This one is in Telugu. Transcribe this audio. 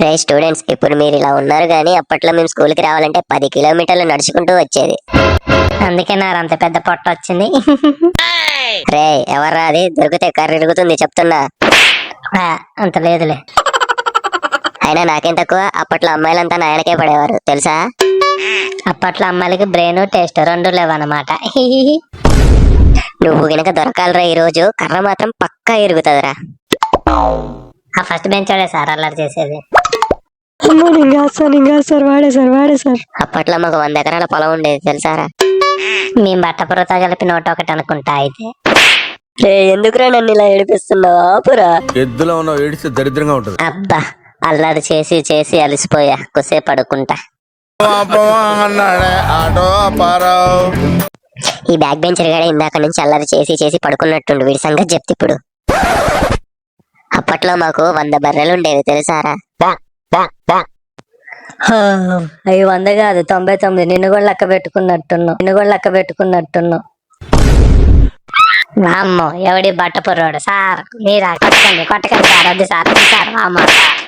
రే స్టూడెంట్స్, ఇప్పుడు మీరు ఇలా ఉన్నారు కానీ అప్పట్లో మేము స్కూల్కి రావాలంటే 10 కిలోమీటర్లు నడుచుకుంటూ వచ్చేది. అందుకే నాకు అంత పెద్ద పొట్ట వచ్చింది. రే ఎవర్రా అది, దొరికితే కర్ర ఇరుగుతుంది చెప్తున్నా. ఆ, అంత లేదులే. అయినా నాకేం తక్కువ, అప్పట్లో అమ్మాయిలంతా నాయనకే పడేవారు తెలుసా. అప్పట్లో అమ్మాయిలకి బ్రెయిన్ టేస్ట్ రెండు లేవన్నమాట. నువ్వు గనక దొరకాలరా ఈ రోజు, కర్ర మాత్రం పక్కా ఇరుగుతుందిరా. ఆ ఫస్ట్ బెంచ్ వాడే సార్ అల్లరి చేసేది. వాడే సార్. అప్పట్లో మాకు 100 ఎకరాల పొలం ఉండేది తెలుసారా. మేము బట్టపురతో కలిపి 101 అనుకుంటా అయితే. రే ఎందుకురా నన్ను ఇలా ఏడిపిస్తున్నావు, ఆపురా. ఎద్దులో ఉన్న ఏడిస్తే దరిద్రంగా ఉంటుంది. అబ్బా, అల్లరి చేసి చేసి అలసిపోయా, కొద్దిసేపు పడుకుంటా. ఈ బ్యాక్ బెంచర్ గాడే ఇందాక నుంచి అల్లరి చేసి చేసి పడుకున్నట్టుండు, వీడి సంగతి చెప్తే ఇప్పుడు. అప్పట్లో మాకు 100 బర్రెలు ఉండేవి తెలుసారా. అవి 100 కాదు 99. నిన్ను కూడా లెక్క పెట్టుకున్నట్టున్నావు. వామ్మో, ఎవడి బట్టపురోడు సార్, మీరా? కొట్టకండి సార్, వద్దు సార్ వామ్మో సార్.